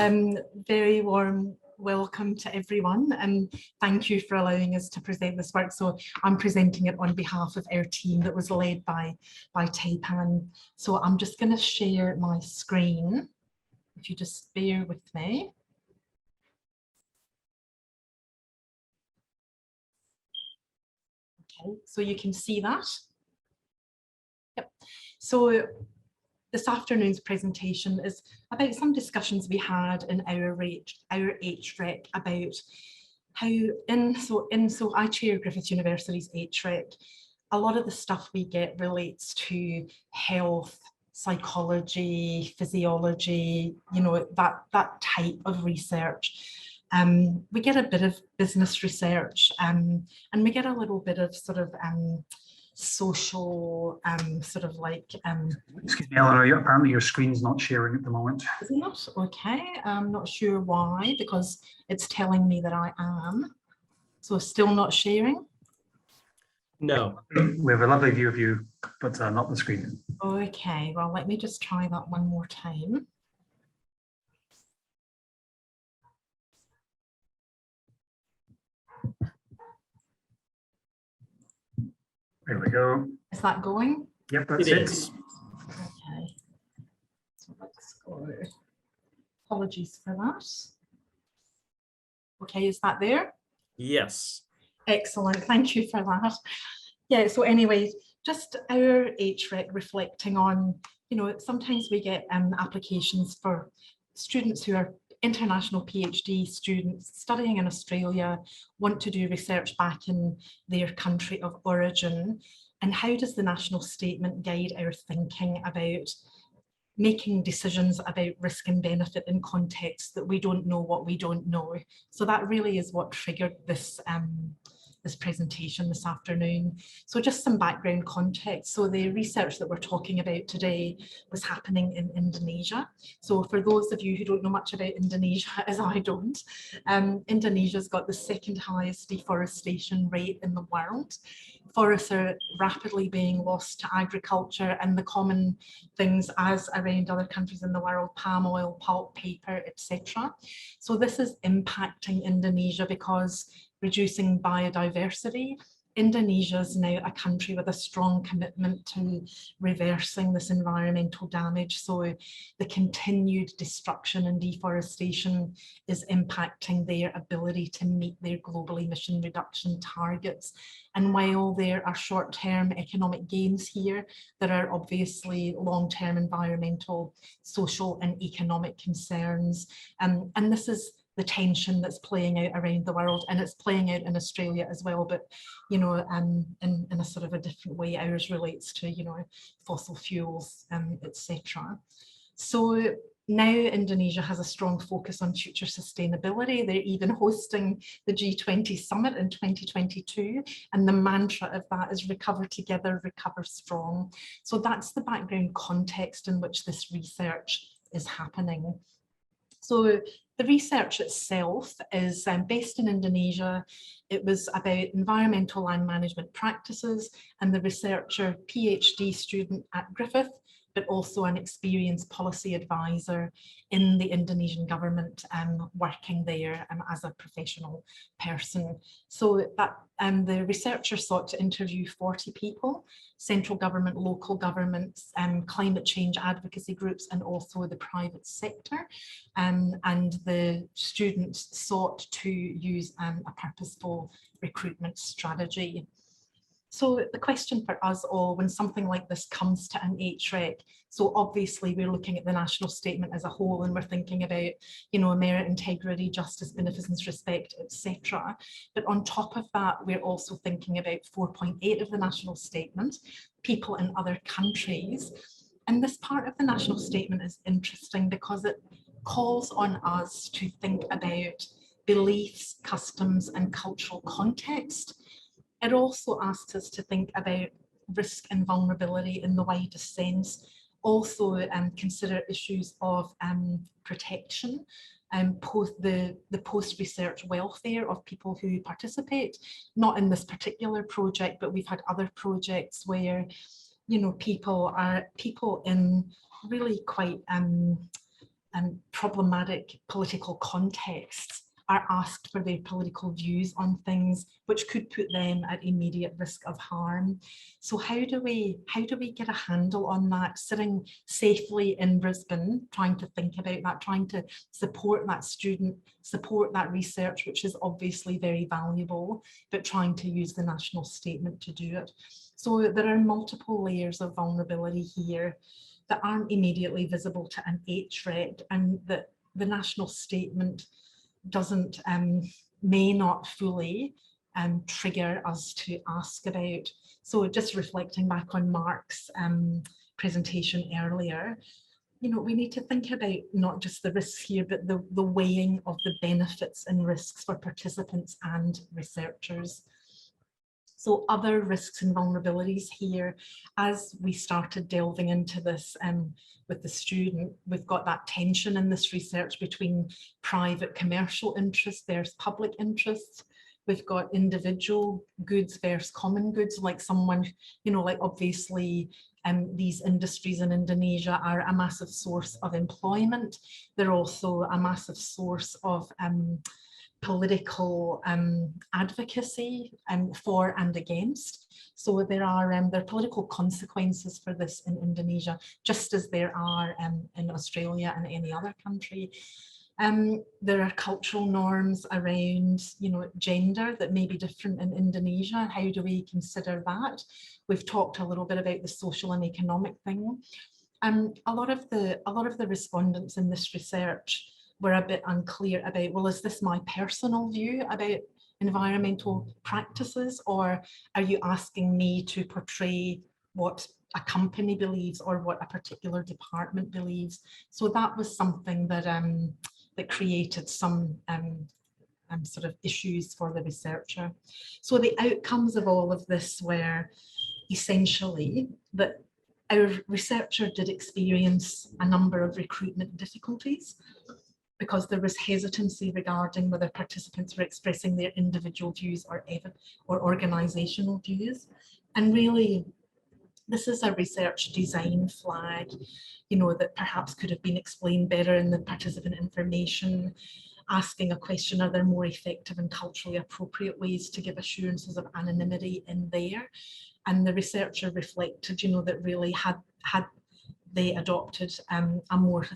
Very warm welcome to everyone, and thank you for allowing us to present this work. So I'm presenting it on behalf of our team that was led by Taipan. So I'm just going to share my screen, if you just bear with me. Okay, so you can see that. Yep. So this afternoon's presentation is about some discussions we had in our HREC about how I chair Griffith University's HREC. A lot of the stuff we get relates to health, psychology, physiology, you know, that type of research. We get a bit of business research, and we get a little bit of sort of social sort of like excuse me, Eleanor, apparently your screen's not sharing at the moment. Is it not? Okay, I'm not sure why, because it's telling me that I am. So still not sharing? No. We have a lovely view of you, but not the screen. Okay, well, let me just try that one more time. There we go. Is that going? Yep, that's It it. is. Okay. So let's go. Apologies for that. Okay, is that there? Yes. Excellent, thank you for that. Yeah, so anyway, just our HREC reflecting on, you know, sometimes we get applications for students who are international PhD students studying in Australia, want to do research back in their country of origin. And how does the national statement guide our thinking about making decisions about risk and benefit in context that we don't know what we don't know? So that really is what triggered this this presentation this afternoon. So just some background context. So the research that we're talking about today was happening in Indonesia. So for those of you who don't know much about Indonesia, as I don't, Indonesia's got the second highest deforestation rate in the world. Forests are rapidly being lost to agriculture, and the common things as around other countries in the world, palm oil, pulp, paper, etc. So this is impacting Indonesia because reducing biodiversity. Indonesia is now a country with a strong commitment to reversing this environmental damage. So the continued destruction and deforestation is impacting their ability to meet their global emission reduction targets. And while there are short-term economic gains here, there are obviously long-term environmental, social and economic concerns. And this is the tension that's playing out around the world, and it's playing out in Australia as well, but you know, in a sort of a different way. Ours relates to, you know, fossil fuels, etc. So now Indonesia has a strong focus on future sustainability. They're even hosting the G20 summit in 2022, and the mantra of that is recover together, recover strong. So that's the background context in which this research is happening. So the research itself is based in Indonesia. It was about environmental land management practices, and the researcher, PhD student at Griffith, but also an experienced policy advisor in the Indonesian government, working there as a professional person. So that the researcher sought to interview 40 people, central government, local governments, climate change advocacy groups, and also the private sector. And the students sought to use a purposeful recruitment strategy. So the question for us all, when something like this comes to an HREC, so obviously we're looking at the national statement as a whole, and we're thinking about, you know, merit, integrity, justice, beneficence, respect, etc. But on top of that, we're also thinking about 4.8 of the national statement, people in other countries. And this part of the national statement is interesting because it calls on us to think about beliefs, customs, and cultural context. It also asks us to think about risk and vulnerability in the widest sense, also consider issues of protection, the post-research welfare of people who participate, not in this particular project, but we've had other projects where, you know, people in really quite problematic political contexts are asked for their political views on things which could put them at immediate risk of harm. So how do we get a handle on that, sitting safely in Brisbane, trying to think about that, trying to support that student, support that research, which is obviously very valuable, but trying to use the national statement to do it. So there are multiple layers of vulnerability here that aren't immediately visible to an HREC, and that the national statement doesn't, may not fully trigger us to ask about. So just reflecting back on Mark's presentation earlier, you know, we need to think about not just the risks here, but the weighing of the benefits and risks for participants and researchers. So other risks and vulnerabilities here, as we started delving into this with the student, we've got that tension in this research between private commercial interests versus public interests. We've got individual goods versus common goods, like someone, you know, like obviously these industries in Indonesia are a massive source of employment. They're also a massive source of political advocacy for and against. So there are political consequences for this in Indonesia, just as there are in Australia and any other country. There are cultural norms around, you know, gender that may be different in Indonesia. How do we consider that? We've talked a little bit about the social and economic thing. A lot of the respondents in this research were a bit unclear about, well, is this my personal view about environmental practices, or are you asking me to portray what a company believes or what a particular department believes? So that was something that that created some sort of issues for the researcher. So the outcomes of all of this were essentially that our researcher did experience a number of recruitment difficulties, because there was hesitancy regarding whether participants were expressing their individual views or organisational views. And really, this is a research design flag, you know, that perhaps could have been explained better in the participant information, asking a question, are there more effective and culturally appropriate ways to give assurances of anonymity in there? And the researcher reflected, you know, that really had they adopted a more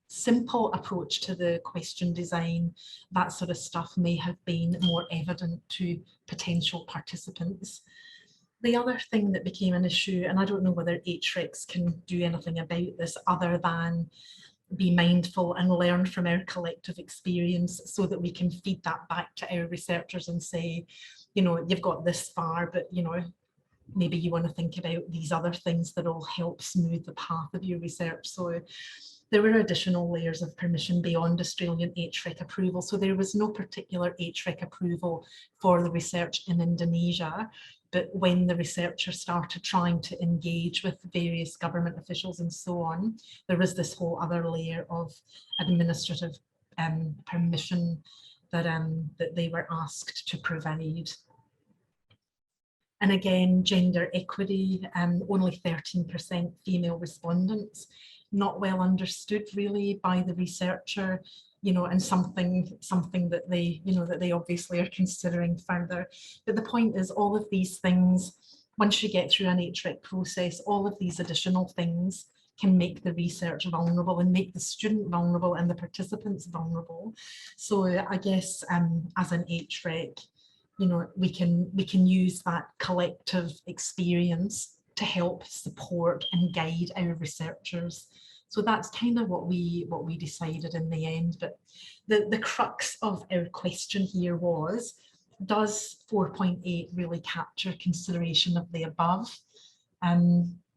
simple approach to the question design, that sort of stuff may have been more evident to potential participants. The other thing that became an issue, and I don't know whether HRECs can do anything about this other than be mindful and learn from our collective experience so that we can feed that back to our researchers and say, you know, you've got this far, but, you know, maybe you want to think about these other things that will help smooth the path of your research. So there were additional layers of permission beyond Australian HREC approval. So there was no particular HREC approval for the research in Indonesia, but when the researcher started trying to engage with various government officials and so on, there was this whole other layer of administrative permission that, that they were asked to provide. And again, gender equity, only 13% female respondents, not well understood really by the researcher, you know, and something that they, you know, that they obviously are considering further. But the point is, all of these things, once you get through an HREC process, all of these additional things can make the research vulnerable and make the student vulnerable and the participants vulnerable. So I guess as an HREC, you know, we can use that collective experience to help support and guide our researchers. So that's kind of what we decided in the end. But the crux of our question here was, does 4.8 really capture consideration of the above?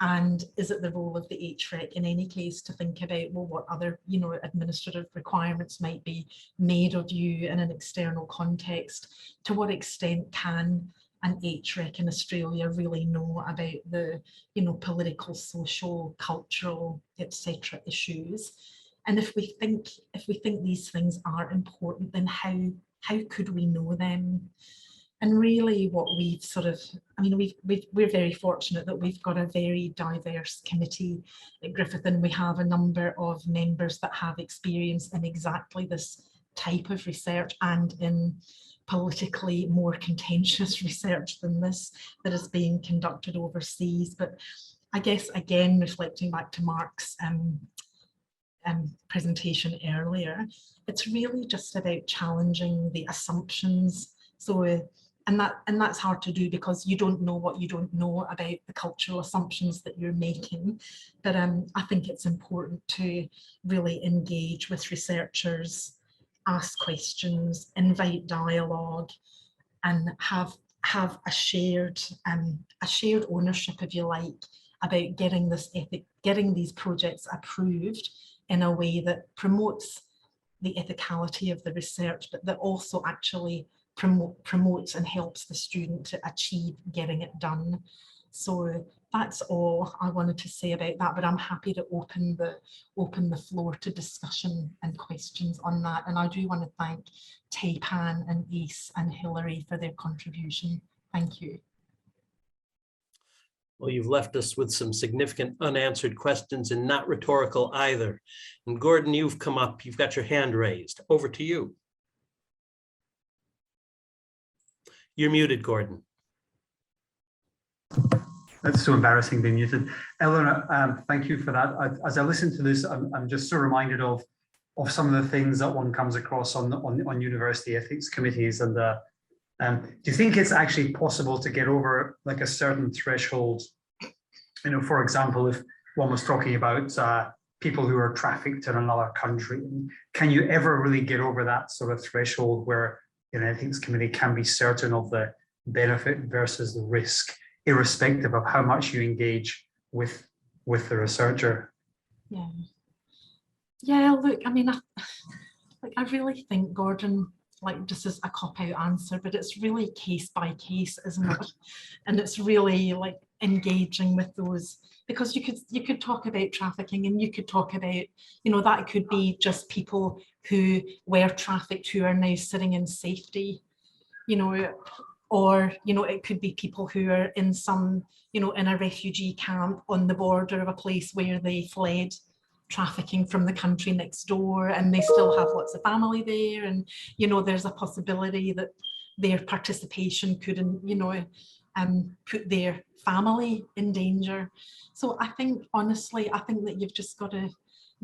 And is it the role of the HREC in any case to think about, well, what other, you know, administrative requirements might be made of you in an external context? To what extent can an HREC in Australia really know about the, you know, political, social, cultural, etc. issues? And if we think these things are important, then how could we know them? And really what we've sort of, I mean, we're very fortunate that we've got a very diverse committee at Griffith, and we have a number of members that have experience in exactly this type of research and in politically more contentious research than this that is being conducted overseas. But I guess, again, reflecting back to Mark's presentation earlier, it's really just about challenging the assumptions. So, and that's hard to do because you don't know what you don't know about the cultural assumptions that you're making. But I think it's important to really engage with researchers, ask questions, invite dialogue, and have a shared ownership, if you like, about getting these projects approved in a way that promotes the ethicality of the research, but that also actually promotes and helps the student to achieve getting it done. So that's all I wanted to say about that, but I'm happy to open the floor to discussion and questions on that. And I do want to thank Taipan and Ace and Hilary for their contribution. Thank you. Well, you've left us with some significant unanswered questions, and not rhetorical either. And Gordon, you've come up, you've got your hand raised. Over to you. You're muted, Gordon. That's so embarrassing being muted. Eleanor, thank you for that. As I listen to this, I'm just so reminded of some of the things that one comes across on university ethics committees. And do you think it's actually possible to get over like a certain threshold? You know, for example, if one was talking about people who are trafficked in another country, can you ever really get over that sort of threshold where an ethics committee can be certain of the benefit versus the risk, irrespective of how much you engage with the researcher? Yeah, look, I mean, I really think, Gordon, like, this is a cop-out answer, but it's really case by case, isn't it? And it's really like engaging with those, because you could talk about trafficking, and you could talk about, you know, that could be just people who were trafficked who are now sitting in safety, you know, or, you know, it could be people who are in some, you know, in a refugee camp on the border of a place where they fled trafficking from the country next door, and they still have lots of family there, and, you know, there's a possibility that their participation could, you know, put their family in danger. So I think, honestly, I think that you've just got to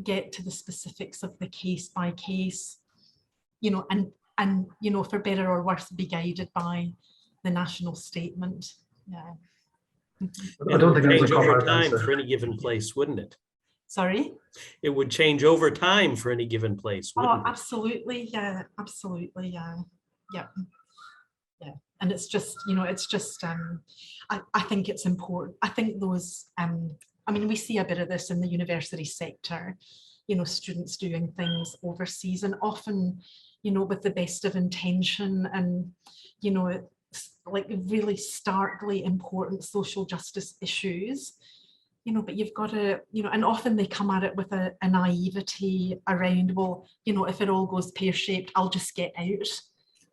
get to the specifics of the case by case, you know, and you know, for better or worse, be guided by the national statement. Yeah. I don't think it would that's a change over cop-out time answer. for any given place, wouldn't it? Sorry? It would change over time for any given place, wouldn't Oh, it? absolutely. Yeah, absolutely. Yeah. Yeah. Yeah. And it's just, you know, it's just, I think it's important. I think those, I mean, we see a bit of this in the university sector, you know, students doing things overseas, and often, you know, with the best of intention, and, you know, like really starkly important social justice issues, you know, but you've got to, you know, and often they come at it with a naivety around, well, you know, if it all goes pear-shaped, I'll just get out,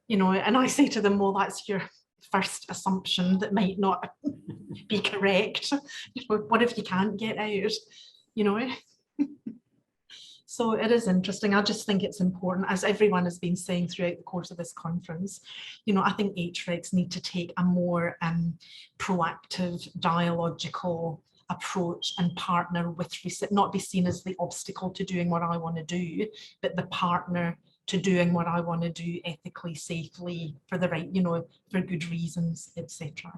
you know, and I say to them, well, that's your first assumption that might not be correct. You know, what if you can't get out, you know? So it is interesting. I just think it's important, as everyone has been saying throughout the course of this conference, you know, I think HRECs need to take a more proactive, dialogical approach and partner with research, not be seen as the obstacle to doing what I want to do, but the partner to doing what I want to do ethically, safely, for the right, you know, for good reasons, etc.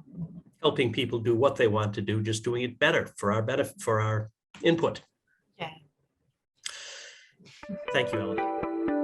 Helping people do what they want to do, just doing it better for our benefit, for our input. Yeah. Thank you, Ellen.